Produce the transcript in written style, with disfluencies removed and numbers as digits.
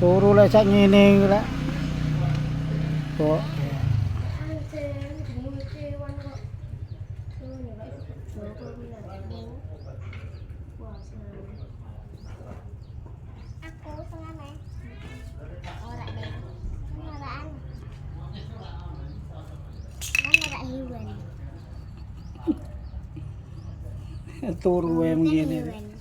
Turu lah sak ngene lah. Kok Aku sengaja ora deh. Oraan. Kan ora hewan. turu yang Kan ngene. hewan.